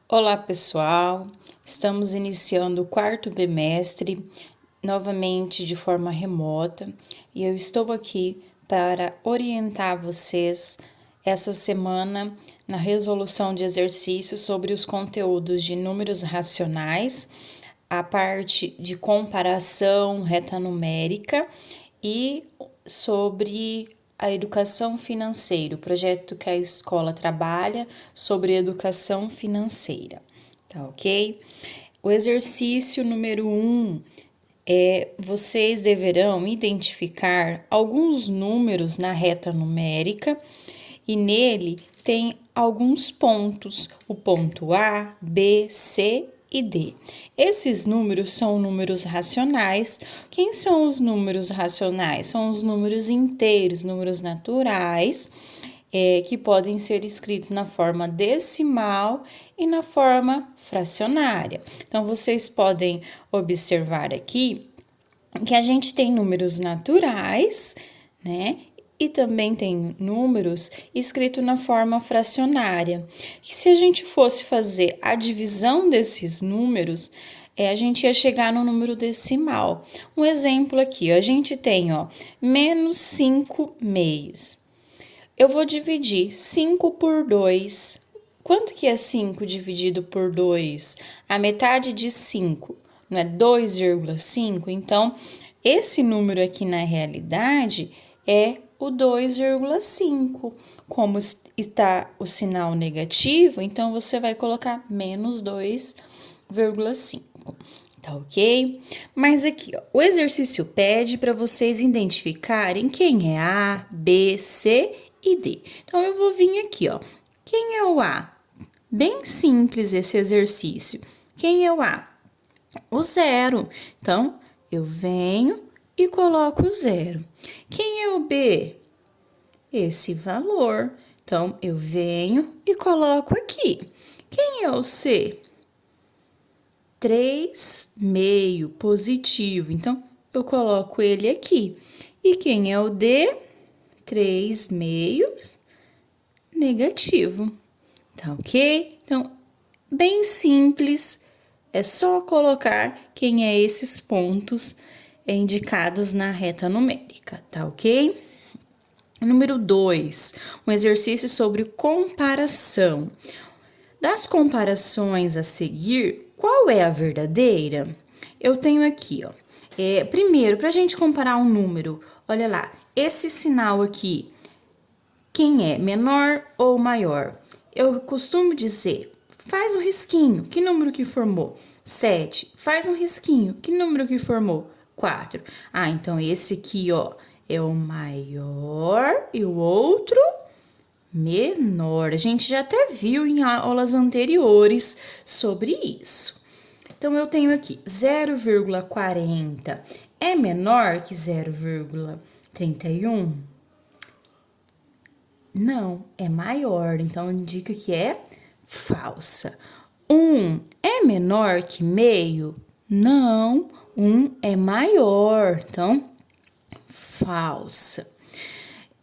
Olá, pessoal! Estamos iniciando o quarto bimestre, novamente de forma remota, e eu estou aqui para orientar vocês essa semana na resolução de exercícios sobre os conteúdos de números racionais, a parte de comparação reta numérica e sobre a educação financeira, o projeto que a escola trabalha sobre educação financeira, tá ok? O exercício número 1 vocês deverão identificar alguns números na reta numérica e nele tem alguns pontos, o ponto A, B, C e D. Esses números são números racionais. Quem são os números racionais? São os números inteiros, números naturais, que podem ser escritos na forma decimal e na forma fracionária. Então, vocês podem observar aqui que a gente tem números naturais, né? E também tem números escritos na forma fracionária, que se a gente fosse fazer a divisão desses números, a gente ia chegar no número decimal. Um exemplo aqui, ó, a gente tem, ó, menos 5 meios. Eu vou dividir 5 por 2. Quanto que é 5 dividido por 2? A metade de 5, não é 2,5? Então, esse número aqui na realidade é o 2,5. Como está o sinal negativo, então você vai colocar menos 2,5. Tá ok? Mas aqui, ó, o exercício pede para vocês identificarem quem é A, B, C e D. Então, eu vou vir aqui, ó. Quem é o A? Bem simples esse exercício. Quem é o A? O zero. Então, eu venho e coloco o zero. Quem é o B? Esse valor. Então, eu venho e coloco aqui. Quem é o C? 3,5 positivo. Então, eu coloco ele aqui. E quem é o D? 3,5 negativo. Tá ok? Então, bem simples. É só colocar quem é esses pontos indicados na reta numérica, tá ok? Número 2, um exercício sobre comparação. Das comparações a seguir, qual é a verdadeira? Eu tenho aqui, ó. Primeiro, para a gente comparar um número, olha lá, esse sinal aqui, quem é, menor ou maior? Eu costumo dizer, faz um risquinho, que número que formou? 7. Faz um risquinho, que número que formou? 4. Ah, então esse aqui, ó, é o maior e o outro menor. A gente já até viu em aulas anteriores sobre isso. Então, eu tenho aqui 0,40 é menor que 0,31? Não, é maior, então indica que é falsa. 1 é menor que meio? Não, 1 é maior, então falsa.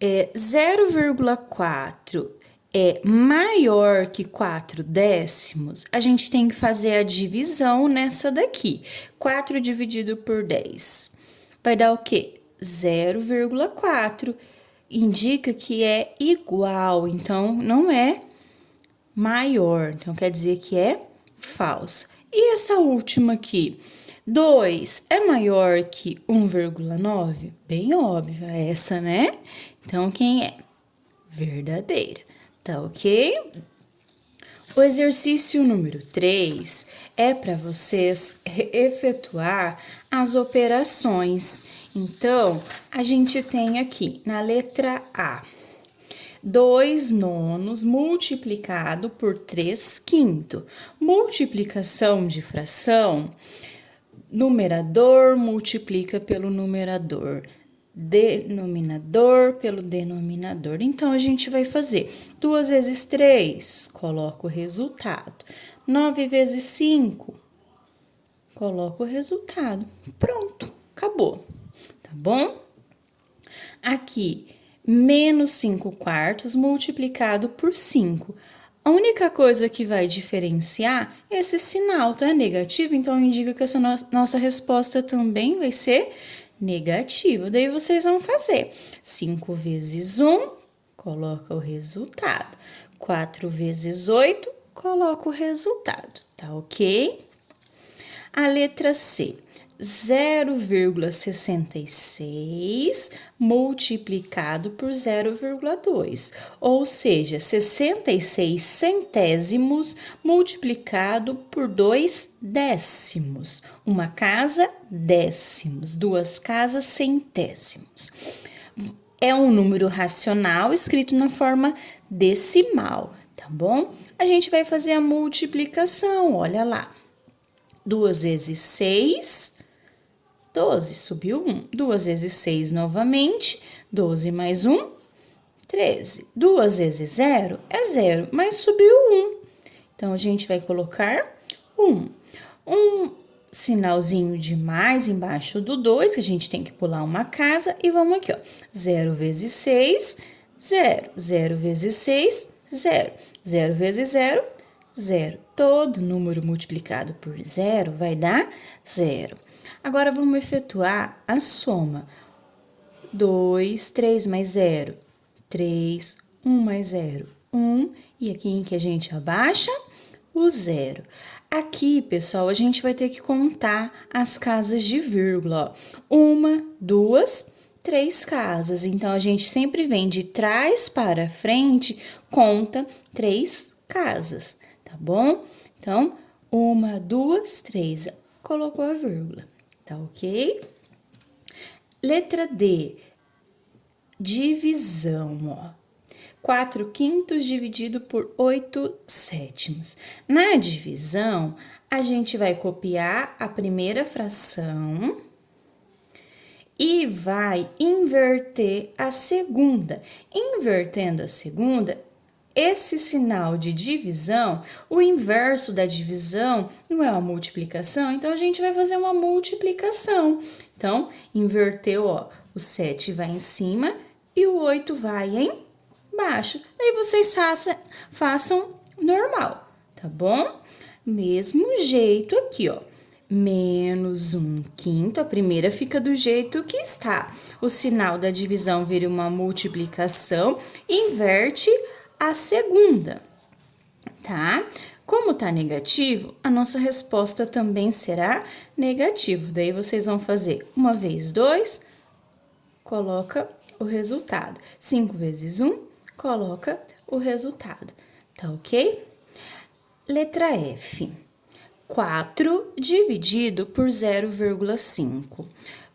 0,4 é maior que 4 décimos? A gente tem que fazer a divisão nessa daqui. 4 dividido por 10 vai dar o quê? 0,4. Indica que é igual, então não é maior, então quer dizer que é falsa. E essa última aqui? 2 é maior que 1,9? Bem óbvio essa, né? Então, quem é? Verdadeira, tá ok? O exercício número 3 é para vocês efetuar as operações. Então, a gente tem aqui na letra A, 2 nonos multiplicado por 3 quinto. Multiplicação de fração, numerador multiplica pelo numerador, denominador pelo denominador. Então, a gente vai fazer 2 vezes 3, coloco o resultado. 9 vezes 5, coloco o resultado. Pronto, acabou, tá bom? Aqui, menos 5 quartos multiplicado por 5. A única coisa que vai diferenciar é esse sinal, tá? Negativo, então indica que essa nossa resposta também vai ser negativa. Daí vocês vão fazer 5 vezes 1, coloca o resultado. 4 vezes 8, coloca o resultado, tá ok? A letra C, 0,66 multiplicado por 0,2, ou seja, 66 centésimos multiplicado por 2 décimos. Uma casa, décimos, duas casas, centésimos. É um número racional escrito na forma decimal, tá bom? A gente vai fazer a multiplicação, olha lá. 2 vezes 6, 12, subiu 1. 2 vezes 6 novamente, 12 mais 1, 13. 2 vezes 0 é 0, mas subiu 1. Então, a gente vai colocar 1. Um sinalzinho de mais embaixo do 2, que a gente tem que pular uma casa, e vamos aqui, ó. 0 vezes 6, 0. 0 vezes 6, 0. 0 vezes 0, 0. Todo número multiplicado por 0 vai dar 0. Agora, vamos efetuar a soma. 2, 3 mais 0, 3, 1 mais 0, 1. E aqui em que a gente abaixa o 0. Aqui, pessoal, a gente vai ter que contar as casas de vírgula. 1, 2, 3 casas. Então, a gente sempre vem de trás para frente, conta 3 casas, tá bom? Então, 1, 2, 3. Colocou a vírgula, tá ok? Letra D, divisão, ó. 4 quintos dividido por 8 sétimos. Na divisão, a gente vai copiar a primeira fração e vai inverter a segunda. Invertendo a segunda, esse sinal de divisão, o inverso da divisão não é uma multiplicação, então a gente vai fazer uma multiplicação. Então, inverteu, ó, o 7 vai em cima e o 8 vai em baixo. Aí vocês façam normal, tá bom? Mesmo jeito aqui, ó. Menos 1 quinto, a primeira fica do jeito que está. O sinal da divisão vira uma multiplicação, inverte a segunda, tá? Como tá negativo, a nossa resposta também será negativo. Daí vocês vão fazer 1 vezes 2, coloca o resultado. 5 vezes 1, coloca o resultado, tá ok? Letra F, 4 dividido por 0,5.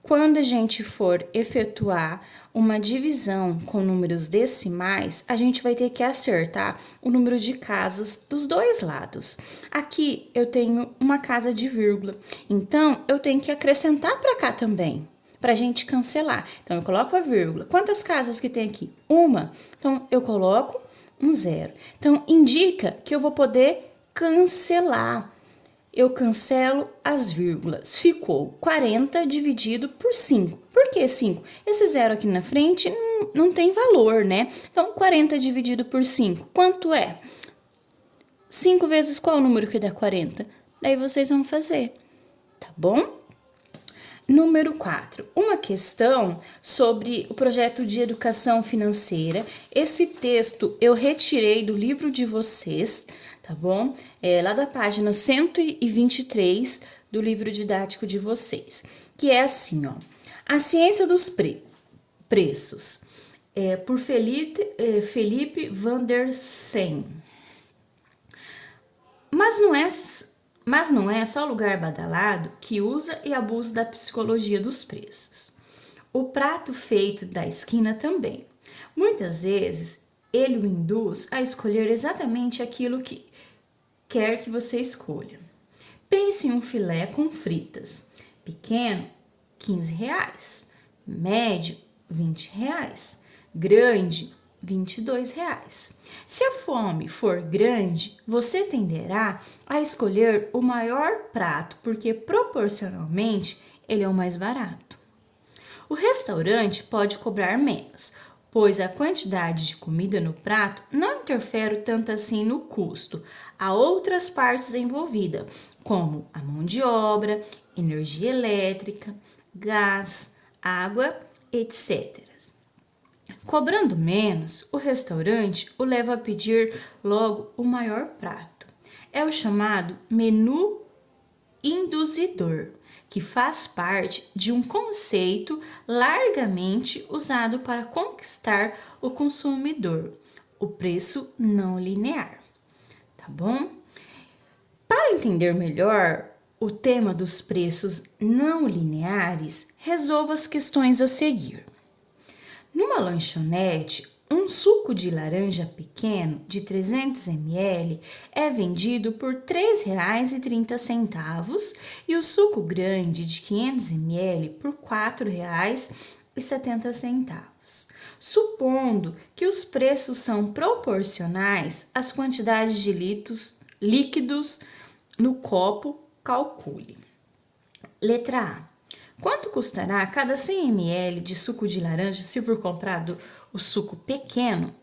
Quando a gente for efetuar uma divisão com números decimais, a gente vai ter que acertar o número de casas dos dois lados. Aqui eu tenho uma casa de vírgula, então eu tenho que acrescentar para cá também, para a gente cancelar. Então, eu coloco a vírgula. Quantas casas que tem aqui? Uma. Então, eu coloco um 0. Então, indica que eu vou poder cancelar. Eu cancelo as vírgulas. Ficou 40 dividido por 5. Por que 5? Esse 0 aqui na frente não tem valor, né? Então, 40 dividido por 5, quanto é? 5 vezes qual número que dá 40? Daí vocês vão fazer, tá bom? Número 4, uma questão sobre o projeto de educação financeira. Esse texto eu retirei do livro de vocês, tá bom? É lá da página 123 do livro didático de vocês, que é assim, ó. A ciência dos preços, por Felipe van der Seen. Mas não é só lugar badalado que usa e abusa da psicologia dos preços. O prato feito da esquina também. Muitas vezes, ele o induz a escolher exatamente aquilo que quer que você escolha. Pense em um filé com fritas. Pequeno, R$15. Médio, R$20. Grande, R$22. Se a fome for grande, você tenderá a escolher o maior prato, porque proporcionalmente ele é o mais barato. O restaurante pode cobrar menos, pois a quantidade de comida no prato não interfere tanto assim no custo. Há outras partes envolvidas, como a mão de obra, energia elétrica, gás, água, etc. Cobrando menos, o restaurante o leva a pedir logo o maior prato. É o chamado menu induzidor, que faz parte de um conceito largamente usado para conquistar o consumidor, o preço não linear. Tá bom? Para entender melhor o tema dos preços não lineares, resolva as questões a seguir. Numa lanchonete, um suco de laranja pequeno de 300 ml é vendido por R$ 3,30 e o suco grande de 500 ml por R$ 4,70. Supondo que os preços são proporcionais às quantidades de líquidos no copo, calcule. Letra A. Quanto custará cada 100 ml de suco de laranja se for comprado o suco pequeno?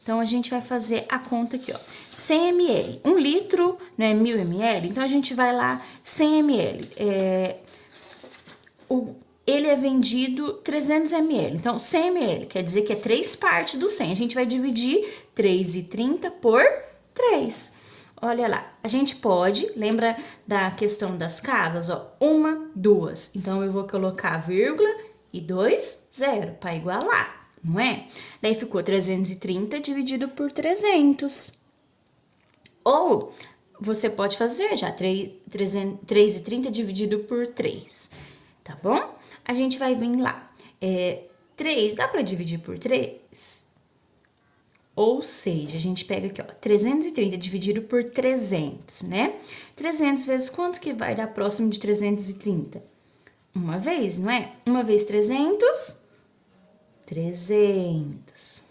Então, a gente vai fazer a conta aqui, ó. 100 ml, 1 litro, né, 1000 ml, então a gente vai lá, 100 ml. Ele é vendido 300 ml, então 100 ml, quer dizer que é 3 partes do 100. A gente vai dividir 3,30 por 3. Olha lá, a gente pode, lembra da questão das casas, ó, 1, 2. Então, eu vou colocar vírgula e 2, 0, para igualar, não é? Daí ficou 330 dividido por 300. Ou, você pode fazer já 3,30 dividido por 3, tá bom? A gente vai vir lá, 3, dá para dividir por 3? Ou seja, a gente pega aqui, ó, 330 dividido por 300, né? 300 vezes quanto que vai dar próximo de 330? Uma vez, não é? Uma vez 300, 300.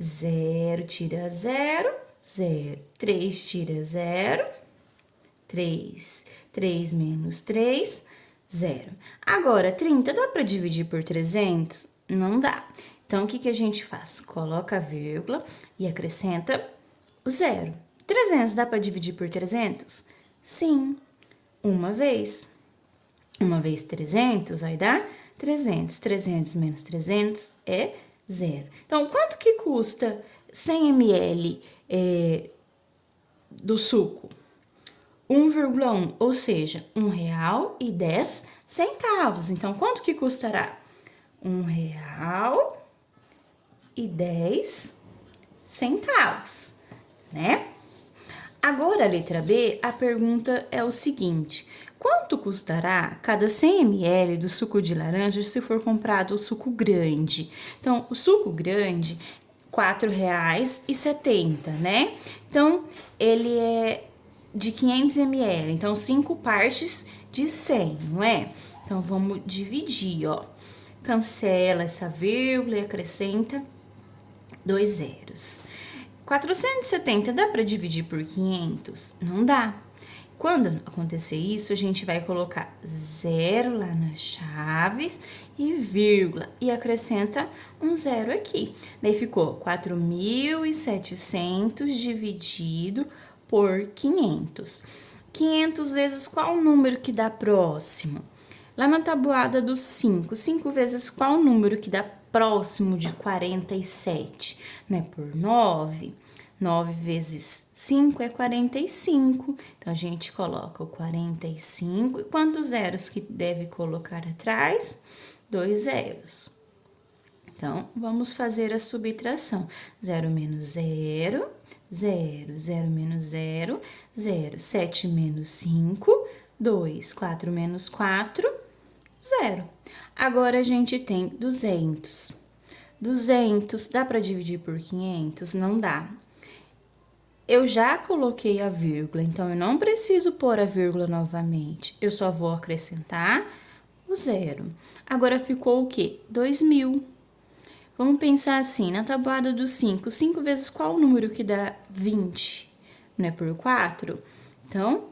0 tira 0, 0. 3 tira 0, 3. 3 menos 3, 0. Agora, 30 dá para dividir por 300? Não dá. Então, o que a gente faz? Coloca a vírgula e acrescenta o 0. 300 dá para dividir por 300? Sim, uma vez. Uma vez 300 vai dar 300. 300 menos 300 é 0. Então, quanto que custa 100 ml do suco? 1,1, ou seja, R$1,10. Então, quanto que custará? R$1,10, né? Agora, a letra B, a pergunta é o seguinte: quanto custará cada 100 ml do suco de laranja se for comprado o suco grande? Então, o suco grande, R$4,70, né? Então, ele é de 500 ml, então 5 partes de 100, não é? Então, vamos dividir, ó. Cancela essa vírgula e acrescenta 2 zeros. 470 dá para dividir por 500? Não dá. Quando acontecer isso, a gente vai colocar 0 lá nas chaves e vírgula e acrescenta um 0 aqui. Daí ficou 4.700 dividido por 500. 500 vezes qual número que dá próximo? Lá na tabuada dos 5, 5 vezes qual número que dá próximo de 47? Não é por 9? 9 vezes 5 é 45. Então, a gente coloca o 45. E quantos zeros que deve colocar atrás? 2 zeros. Então, vamos fazer a subtração. 0 menos 0, 0. 0 menos 0, 0. 7 menos 5, 2. 4 menos 4, 0. Agora, a gente tem 200. 200 dá para dividir por 500? Não dá. Eu já coloquei a vírgula, então eu não preciso pôr a vírgula novamente. Eu só vou acrescentar o 0. Agora, ficou o quê? 2.000. Vamos pensar assim, na tabuada dos 5. 5 vezes qual número que dá 20? Não é por 4? Então,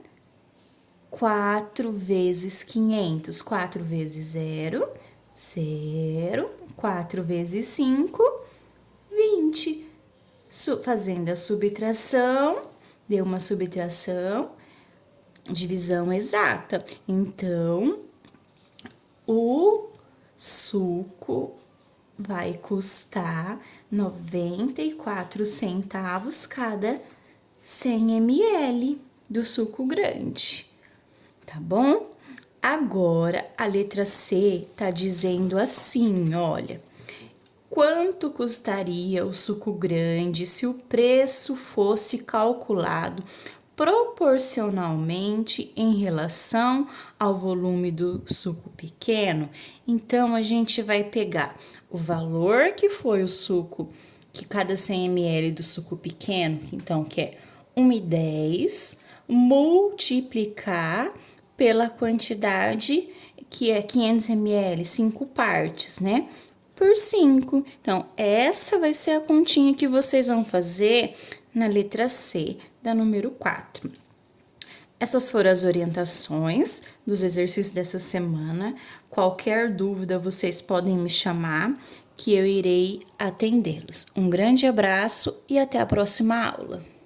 4 vezes 500. 4 vezes 0, 0. 4 vezes 5, 20. Fazendo a subtração, deu uma subtração, divisão exata. Então, o suco vai custar 94 centavos cada 100 ml do suco grande, tá bom? Agora, a letra C tá dizendo assim, olha: quanto custaria o suco grande se o preço fosse calculado proporcionalmente em relação ao volume do suco pequeno? Então, a gente vai pegar o valor que foi o suco, que cada 100 ml do suco pequeno, então, que é 1,10, multiplicar pela quantidade, que é 500 ml, 5 partes, né? Por 5. Então, essa vai ser a continha que vocês vão fazer na letra C, da número 4. Essas foram as orientações dos exercícios dessa semana. Qualquer dúvida, vocês podem me chamar, que eu irei atendê-los. Um grande abraço e até a próxima aula.